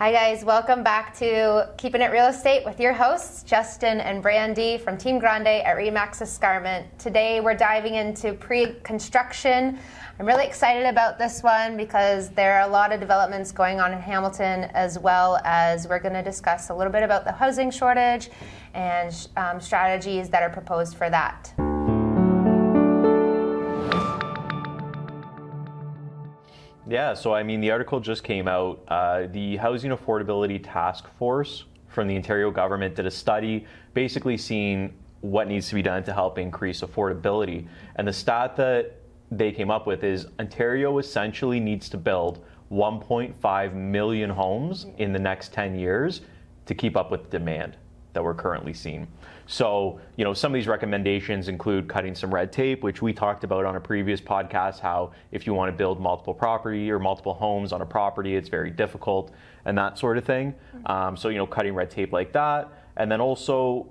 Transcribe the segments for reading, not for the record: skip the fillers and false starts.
Hi guys, welcome back to Keeping It Real Estate with your hosts, Justin and Brandy from Team Grande at Remax Escarpment. Today we're diving into pre-construction. I'm really excited about this one because there are a lot of developments going on in Hamilton, as well as we're going to discuss a little bit about the housing shortage and strategies that are proposed for that. Yeah, so I mean, the article just came out. The Housing Affordability Task Force from the Ontario government did a study basically seeing what needs to be done to help increase affordability. And the stat that they came up with is Ontario essentially needs to build 1.5 million homes in the next 10 years to keep up with demand that we're currently seeing. So, you know, some of these recommendations include cutting some red tape, which we talked about on a previous podcast, how if you want to build multiple property or multiple homes on a property, it's very difficult and that sort of thing. So, you know, cutting red tape like that. And then also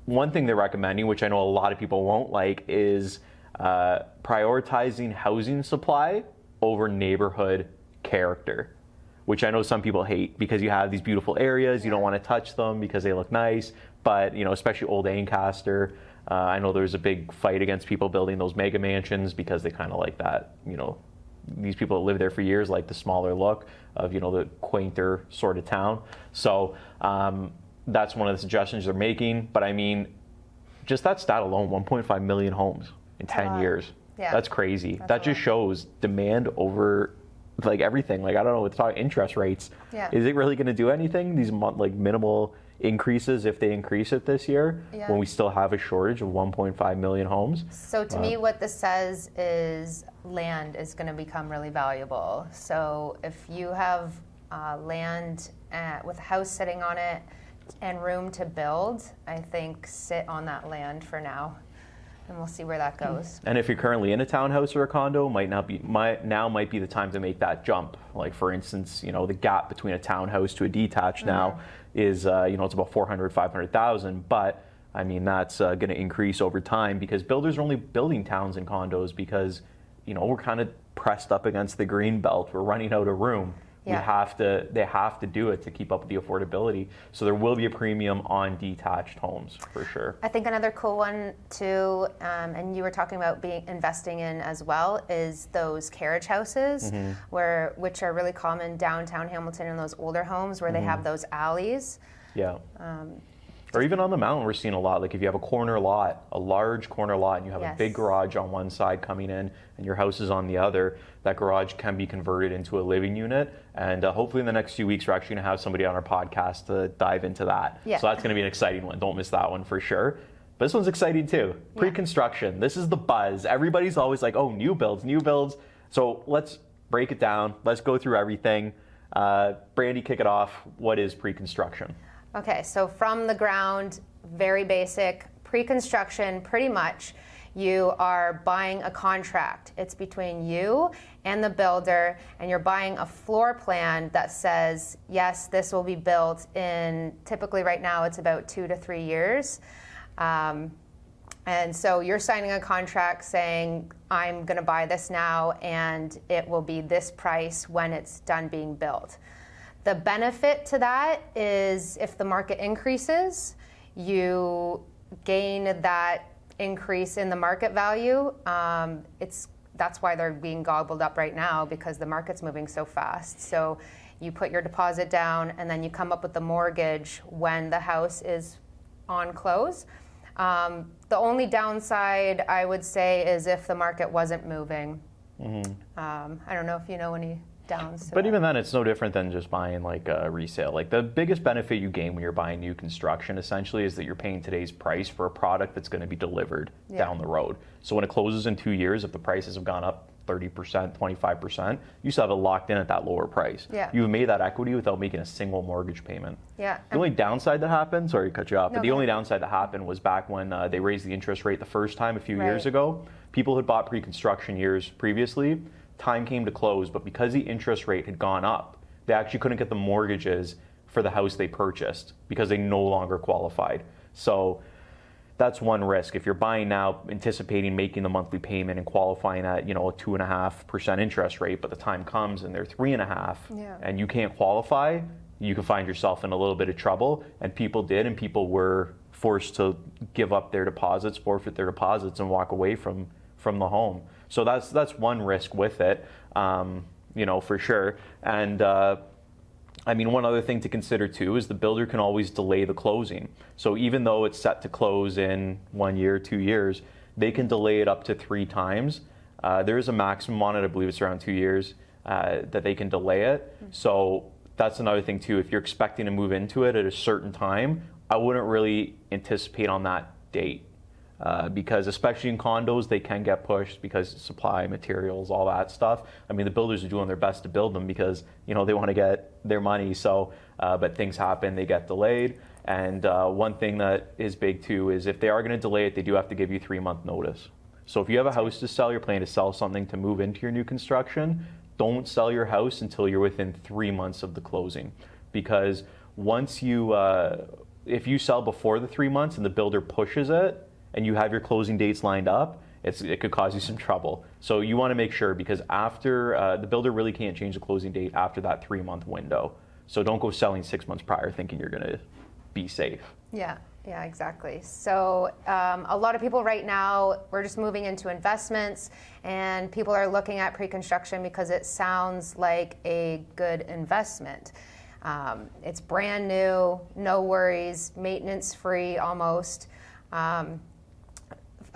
one thing they're recommending, which I know a lot of people won't like, is prioritizing housing supply over neighborhood character, which I know some people hate because you have these beautiful areas, you don't want to touch them because they look nice, but you know, especially Old Ancaster, I know there's a big fight against people building those mega mansions because they kind of like that, you know, these people that live there for years like the smaller look of, you know, the quainter sort of town. So that's one of the suggestions they're making, but I mean, just that stat alone, 1.5 million homes in 10 years, that's crazy. That just shows demand over like everything. Like, I don't know, with talking interest rates, is it really going to do anything, these like minimal increases, if they increase it this year, when we still have a shortage of 1.5 million homes? So to me, what this says is land is going to become really valuable. So if you have land with a house sitting on it and room to build, I think sit on that land for now, and we'll see where that goes. And if you're currently in a townhouse or a condo, might be the time to make that jump. Like, for instance, you know, the gap between a townhouse to a detached now is, you know, it's about 400, 500,000. But I mean, that's going to increase over time because builders are only building towns and condos because, you know, we're kind of pressed up against the green belt. We're running out of room. They have to do it to keep up with the affordability. So there will be a premium on detached homes for sure. I think another cool one too, and you were talking about investing in as well, is those carriage houses, which are really common downtown Hamilton in those older homes where they have those alleys. Or even on the mountain, we're seeing a lot. Like if you have a corner lot, a large corner lot, and you have a big garage on one side coming in and your house is on the other, that garage can be converted into a living unit. And hopefully in the next few weeks, we're actually going to have somebody on our podcast to dive into that. So that's going to be an exciting one. Don't miss that one for sure. But this one's exciting too. Pre-construction. This is the buzz. Everybody's always like, oh, new builds, new builds. So let's break it down. Let's go through everything. Brandy, kick it off. What is pre-construction? Okay, so from the ground, very basic, pre-construction, pretty much, you are buying a contract. It's between you and the builder, and you're buying a floor plan that says, yes, this will be built in, typically right now, it's about 2 to 3 years. And so you're signing a contract saying, I'm gonna buy this now, and it will be this price when it's done being built. The benefit to that is if the market increases, you gain that increase in the market value. That's why they're being gobbled up right now, because the market's moving so fast. So you put your deposit down and then you come up with the mortgage when the house is on close. The only downside I would say is if the market wasn't moving. I don't know if you know any downs. But even then, it's no different than just buying like a resale. Like the biggest benefit you gain when you're buying new construction essentially is that you're paying today's price for a product that's going to be delivered down the road. So when it closes in 2 years, if the prices have gone up 30%, 25%, you still have it locked in at that lower price. You've made that equity without making a single mortgage payment. The only downside that happened, sorry to cut you off, but the only downside that happened was back when they raised the interest rate the first time a few years ago. People had bought pre-construction years previously. Time came to close, but because the interest rate had gone up, they actually couldn't get the mortgages for the house they purchased because they no longer qualified. So that's one risk. If you're buying now, anticipating making the monthly payment and qualifying at, you know, a 2.5% interest rate, but the time comes and they're 3.5%, and you can't qualify, you can find yourself in a little bit of trouble. And people did, and people were forced to give up their deposits, forfeit their deposits, and walk away from the home. So that's one risk with it, for sure. And one other thing to consider too is the builder can always delay the closing. So even though it's set to close in 1 year, 2 years, they can delay it up to 3 times. There is a maximum on it, I believe it's around 2 years, that they can delay it. So that's another thing too. If you're expecting to move into it at a certain time, I wouldn't really anticipate on that date. Because especially in condos, they can get pushed because supply, materials, all that stuff. I mean, the builders are doing their best to build them because, they want to get their money. So, but things happen, they get delayed. And one thing that is big too is if they are going to delay it, they do have to give you 3-month notice. So if you have a house to sell, you're planning to sell something to move into your new construction, don't sell your house until you're within 3 months of the closing. Because once you, if you sell before the 3 months and the builder pushes it, and you have your closing dates lined up, it could cause you some trouble. So you want to make sure, because after, the builder really can't change the closing date after that 3-month window. So don't go selling 6 months prior thinking you're going to be safe. Yeah, exactly. So a lot of people right now, we're just moving into investments, and people are looking at pre-construction because it sounds like a good investment. It's brand new, no worries, maintenance free almost.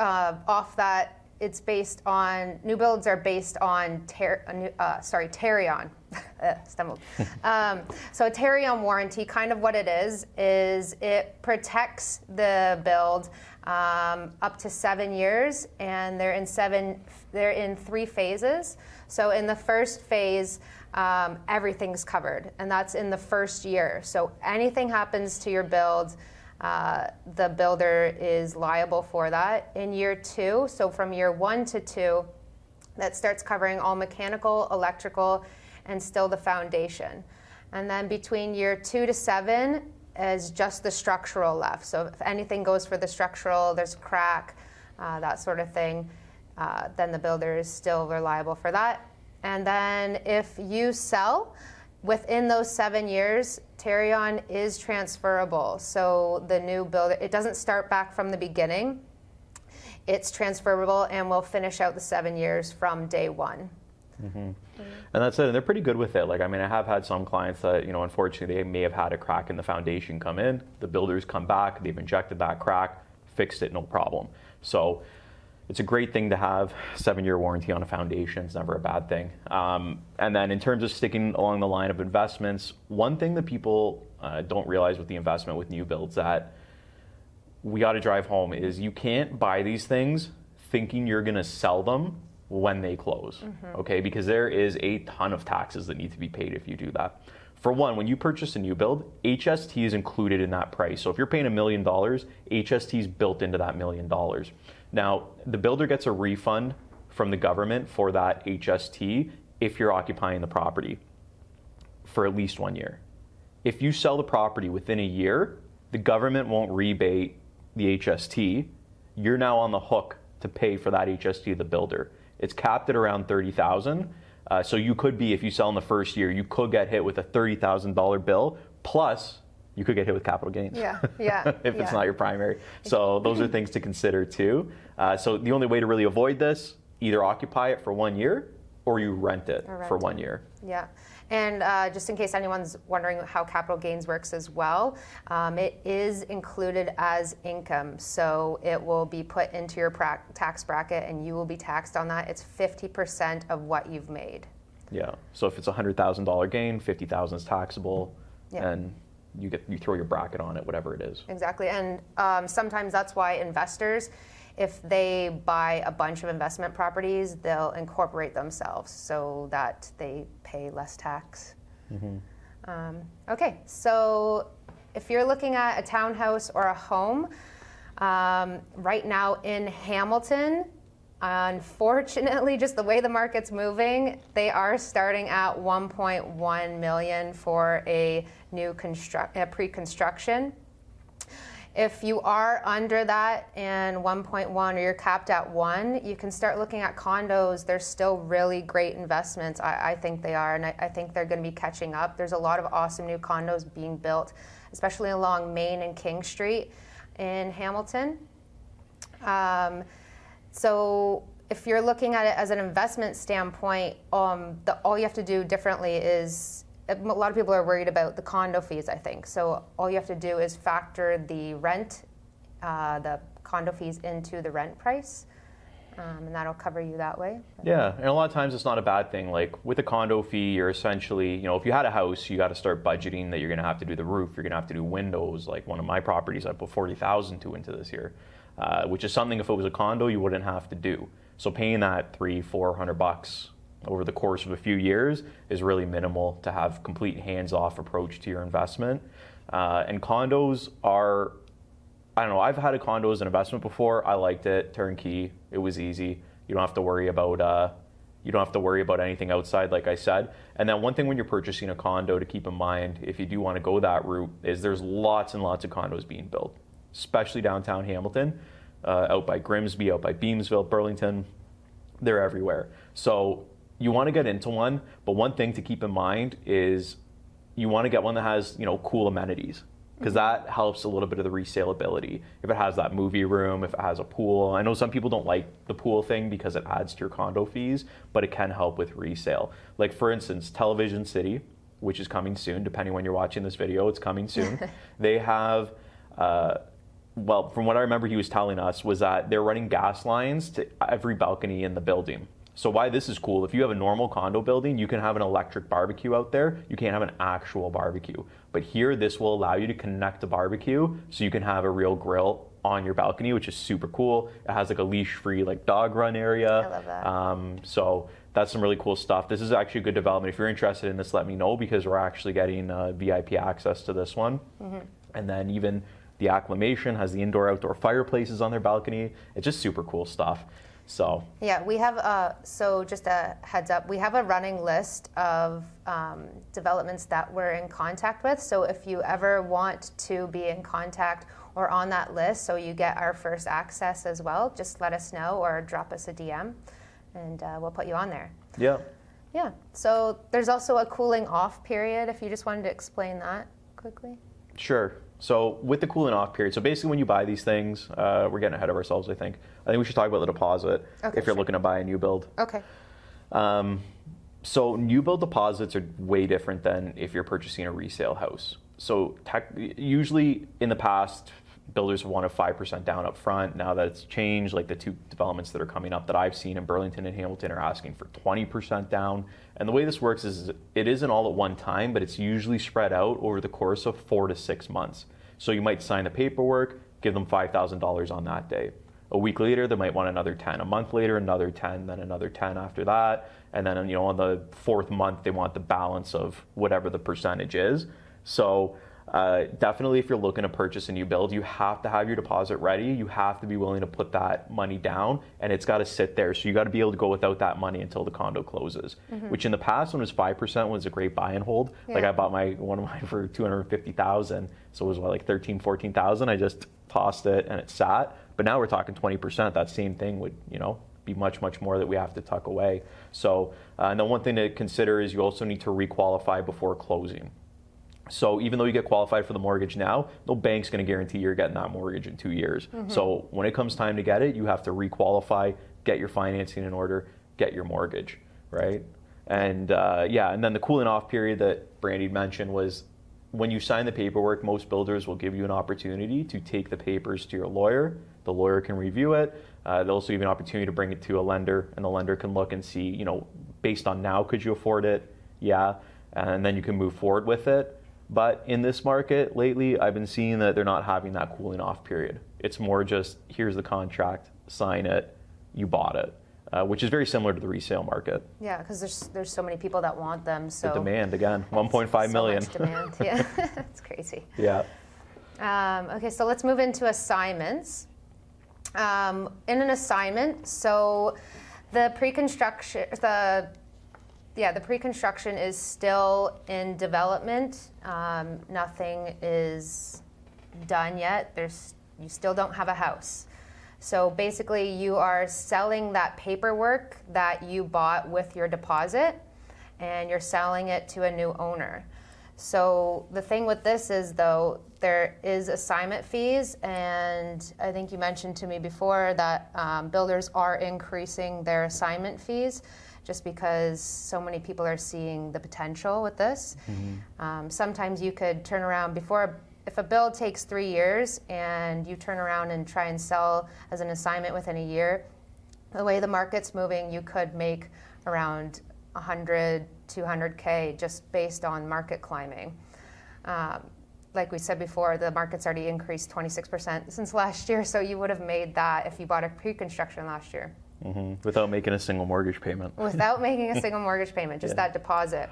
Off that, it's based on, new builds are based on Tarion. Stumbled. So a Tarion warranty, kind of what it is it protects the build up to 7 years, and they're in 3 phases. So in the first phase, everything's covered, and that's in the first year. So anything happens to your build, the builder is liable for that. In year 2, so from year 1 to 2, that starts covering all mechanical, electrical, and still the foundation. And then between year 2 to 7 is just the structural left. So if anything goes for the structural, there's a crack, that sort of thing, then the builder is still liable for that. And then if you sell, within those 7 years, Tarion is transferable. So the new builder, it doesn't start back from the beginning. It's transferable and will finish out the 7 years from day one. Mm-hmm. And that's it. And they're pretty good with it. Like, I have had some clients that, unfortunately, they may have had a crack in the foundation come in. The builders come back, they've injected that crack, fixed it, no problem. So it's a great thing to have. 7-year warranty on a foundation is never a bad thing. And then in terms of sticking along the line of investments, one thing that people don't realize with the investment with new builds that we got to drive home is you can't buy these things thinking you're going to sell them when they close, okay? Because there is a ton of taxes that need to be paid if you do that. For one, when you purchase a new build, HST is included in that price. So if you're paying $1 million, HST is built into that $1 million. Now, the builder gets a refund from the government for that HST if you're occupying the property for at least 1 year. If you sell the property within a year, the government won't rebate the HST. You're now on the hook to pay for that HST to the builder. It's capped at around $30,000. So you could be, if you sell in the first year, you could get hit with a $30,000 bill, plus you could get hit with capital gains. Yeah. If it's not your primary. So those are things to consider too. So the only way to really avoid this, either occupy it for 1 year or you rent it for 1 year. Yeah. And just in case anyone's wondering how capital gains works as well, it is included as income. So it will be put into your tax bracket and you will be taxed on that. It's 50% of what you've made. Yeah. So if it's a $100,000 gain, $50,000 is taxable, and you throw your bracket on it, whatever it is. Exactly. And sometimes that's why investors, if they buy a bunch of investment properties, they'll incorporate themselves so that they pay less tax. Okay, so if you're looking at a townhouse or a home, right now in Hamilton, unfortunately, just the way the market's moving, they are starting at $1.1 million for a new pre-construction. If you are under that and 1.1 or you're capped at 1, you can start looking at condos. They're still really great investments. I think they are, and I think they're going to be catching up. There's a lot of awesome new condos being built, especially along Main and King Street in Hamilton. So if you're looking at it as an investment standpoint, all you have to do differently is, a lot of people are worried about the condo fees, I think. So all you have to do is factor the rent, the condo fees into the rent price, and that'll cover you that way. Yeah, and a lot of times it's not a bad thing. Like with a condo fee, you're essentially, if you had a house, you got to start budgeting that you're going to have to do the roof, you're going to have to do windows. Like one of my properties, I put $40,000 into this year, which is something if it was a condo, you wouldn't have to do. So paying that $300-400 over the course of a few years is really minimal to have complete hands-off approach to your investment. And condos are, I don't know, I've had a condo as an investment before. I liked it, turnkey. It was easy. You don't have to worry about anything outside, like I said. And then one thing when you're purchasing a condo to keep in mind, if you do want to go that route, is there's lots and lots of condos being built, especially downtown Hamilton, out by Grimsby, out by Beamsville, Burlington. They're everywhere. So you want to get into one, but one thing to keep in mind is you want to get one that has, cool amenities, because that helps a little bit of the resaleability. If it has that movie room, if it has a pool. I know some people don't like the pool thing because it adds to your condo fees, but it can help with resale. Like for instance, Television City, which is coming soon, depending when you're watching this video, it's coming soon. They have, well, from what I remember he was telling us was that they're running gas lines to every balcony in the building. So why this is cool, if you have a normal condo building, you can have an electric barbecue out there. You can't have an actual barbecue. But here, this will allow you to connect the barbecue so you can have a real grill on your balcony, which is super cool. It has like a leash-free dog run area. I love that. So that's some really cool stuff. This is actually a good development. If you're interested in this, let me know, because we're actually getting VIP access to this one. Mm-hmm. And then even the Acclamation has the indoor-outdoor fireplaces on their balcony. It's just super cool stuff. So yeah, we have so just a heads up, we have a running list of developments that we're in contact with. So if you ever want to be in contact or on that list, so you get our first access as well, just let us know or drop us a DM, and we'll put you on there. Yeah. Yeah. So there's also a cooling off period. If you just wanted to explain that quickly. Sure. So with the cooling off period, so basically when you buy these things, we're getting ahead of ourselves, I think. I think we should talk about the deposit if you're looking to buy a new build. Okay. So new build deposits are way different than if you're purchasing a resale house. So usually in the past, builders have wanted 5% down up front. Now that it's changed, like the two developments that are coming up that I've seen in Burlington and Hamilton are asking for 20% down. And the way this works is it isn't all at one time, but it's usually spread out over the course of 4 to 6 months. So you might sign the paperwork, give them $5,000 on that day. A week later, they might want another 10. A month later, another 10, then another 10 after that. And then, on the 4th month, they want the balance of whatever the percentage is. So definitely if you're looking to purchase a new build, you have to have your deposit ready. You have to be willing to put that money down, and it's got to sit there. So you got to be able to go without that money until the condo closes, which in the past when it was 5% was a great buy and hold. Yeah. Like I bought one of mine for $250,000. So it was like $13,000-14,000. I just tossed it and it sat. But now we're talking 20%. That same thing would, be much, much more that we have to tuck away. So, and then one thing to consider is you also need to requalify before closing. So even though you get qualified for the mortgage now, no bank's going to guarantee you're getting that mortgage in 2 years. Mm-hmm. So when it comes time to get it, you have to requalify, get your financing in order, get your mortgage, right? And and then the cooling off period that Brandy mentioned was when you sign the paperwork, most builders will give you an opportunity to take the papers to your lawyer. The lawyer can review it. They'll also give you an opportunity to bring it to a lender, and the lender can look and see, based on now, could you afford it? Yeah. And then you can move forward with it. But in this market lately, I've been seeing that they're not having that cooling off period. It's more just, here's the contract, sign it, you bought it, which is very similar to the resale market. Yeah, because there's so many people that want them. So the demand, again, 1.5 million. So much demand, yeah. It's crazy. Yeah. Okay, so let's move into assignments. In an assignment, so the pre-construction, the pre-construction is still in development. Nothing is done yet. You still don't have a house. So basically you are selling that paperwork that you bought with your deposit, and you're selling it to a new owner. So the thing with this is, though, there is assignment fees, and I think you mentioned to me before that builders are increasing their assignment fees just because so many people are seeing the potential with this. Sometimes you could turn around if a build takes 3 years and you turn around and try and sell as an assignment within a year, the way the market's moving, you could make around 100, 200K just based on market climbing. Like we said before, the market's already increased 26% since last year, so you would have made that if you bought a pre-construction last year. Without making a single mortgage payment. Without making a single mortgage payment, just that deposit.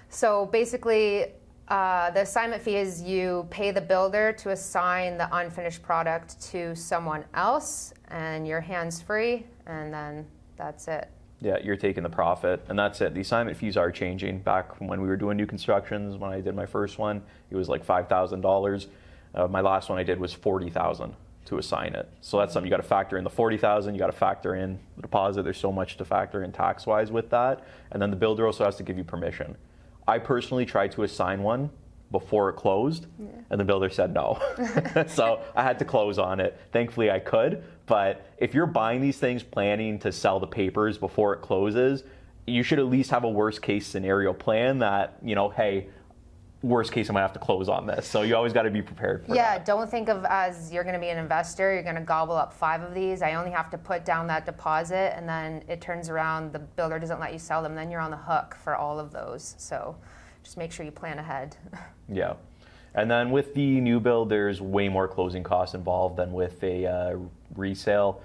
So basically, the assignment fee is you pay the builder to assign the unfinished product to someone else, and your hands free, and then that's it. Yeah, you're taking the profit, and that's it. The assignment fees are changing. Back when we were doing new constructions, when I did my first one, it was like $5,000. My last one I did was $40,000 to assign it. So that's something you got to factor in. The $40,000, you got to factor in the deposit. There's so much to factor in tax-wise with that, and then the builder also has to give you permission. I personally tried to assign one before it closed, and the builder said no. So I had to close on it. Thankfully I could, but if you're buying these things planning to sell the papers before it closes, you should at least have a worst case scenario plan that, hey, worst case I might have to close on this. So you always got to be prepared for that. Yeah, don't think of as you're going to be an investor, you're going to gobble up 5 of these. I only have to put down that deposit, and then it turns around, the builder doesn't let you sell them, then you're on the hook for all of those. So just make sure you plan ahead. Yeah. And then with the new build, there's way more closing costs involved than with a resale,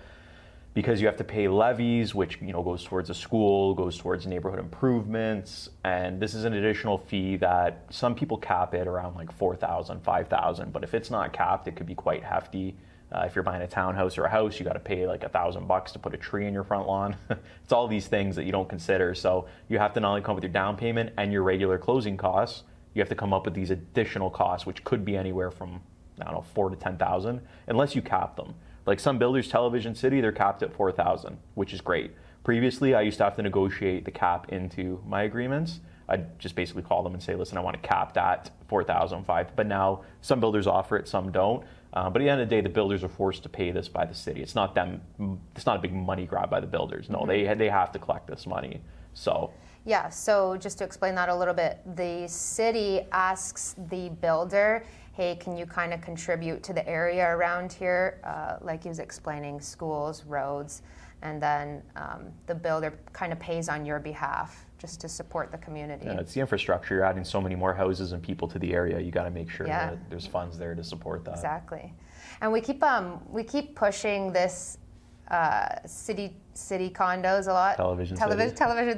because you have to pay levies, which goes towards a school, goes towards neighborhood improvements, and this is an additional fee that some people cap it around like $4,000, $5,000, but if it's not capped, it could be quite hefty. If you're buying a townhouse or a house, you got to pay like $1,000 to put a tree in your front lawn. It's all these things that you don't consider. So you have to not only come up with your down payment and your regular closing costs, you have to come up with these additional costs, which could be anywhere from, $4,000 to $10,000, unless you cap them. Like some builders, Television City, they're capped at $4,000, which is great. Previously, I used to have to negotiate the cap into my agreements. I'd just basically call them and say, listen, I want to cap that $4,005. But now some builders offer it, some don't. But at the end of the day, the builders are forced to pay this by the city. It's not them. It's not a big money grab by the builders. No, they have to collect this money. So. Yeah, so just to explain that a little bit, the city asks the builder, hey, can you kind of contribute to the area around here? Like he was explaining, schools, roads, and then the builder kind of pays on your behalf just to support the community. Yeah, it's the infrastructure. You're adding so many more houses and people to the area. You got to make sure that there's funds there to support that. Exactly. And we keep pushing this city condos a lot. Television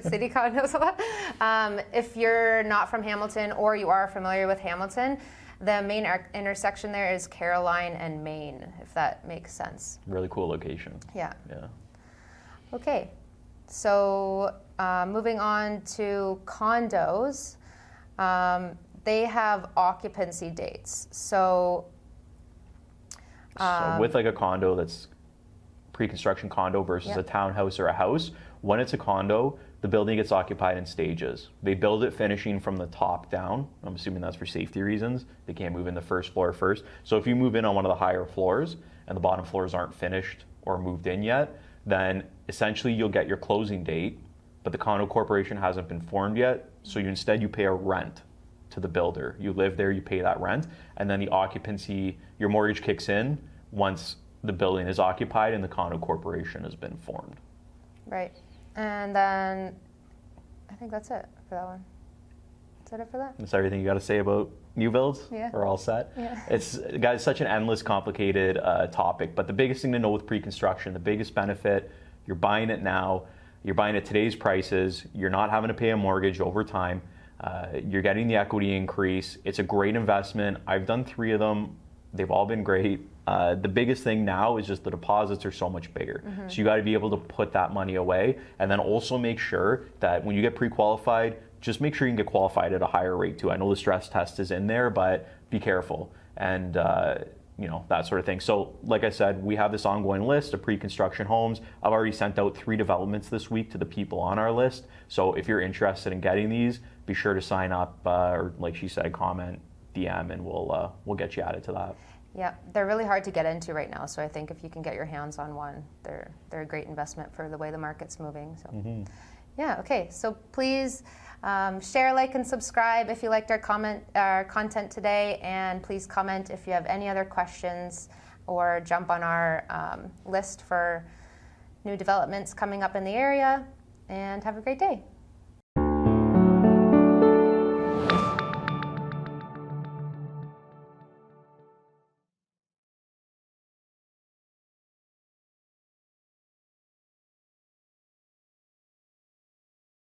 city condos a lot. If you're not from Hamilton or you are familiar with Hamilton, the main intersection there is Caroline and Main, if that makes sense. Really cool location. Yeah. Yeah. Okay. So moving on to condos, they have occupancy dates. So with like a condo that's pre-construction condo versus a townhouse or a house, when it's a condo, the building gets occupied in stages. They build it finishing from the top down. I'm assuming that's for safety reasons. They can't move in the first floor first. So if you move in on one of the higher floors and the bottom floors aren't finished or moved in yet, then essentially you'll get your closing date, but the condo corporation hasn't been formed yet. So you pay a rent to the builder. You live there, you pay that rent, and then the occupancy, your mortgage kicks in once the building is occupied and the condo corporation has been formed. Right. And then I think that's it for that one. Is that it for that? That's everything you got to say about new builds? Yeah. We're all set? Yeah. It's, guys, such an endless, complicated topic, but the biggest thing to know with pre-construction, the biggest benefit, you're buying it now, you're buying at today's prices, you're not having to pay a mortgage over time, you're getting the equity increase, it's a great investment. I've done 3 of them, they've all been great. The biggest thing now is just the deposits are so much bigger. Mm-hmm. So you got to be able to put that money away, and then also make sure that when you get pre-qualified, just make sure you can get qualified at a higher rate too. I know the stress test is in there, but be careful. and that sort of thing. So like I said, we have this ongoing list of pre-construction homes. I've already sent out 3 developments this week to the people on our list. So if you're interested in getting these, be sure to sign up, or like she said, comment, DM, and we'll get you added to that. Yeah, they're really hard to get into right now. So I think if you can get your hands on one, they're a great investment for the way the market's moving. So yeah, okay. So please share, like, and subscribe if you liked our content today, and please comment if you have any other questions, or jump on our list for new developments coming up in the area. And have a great day.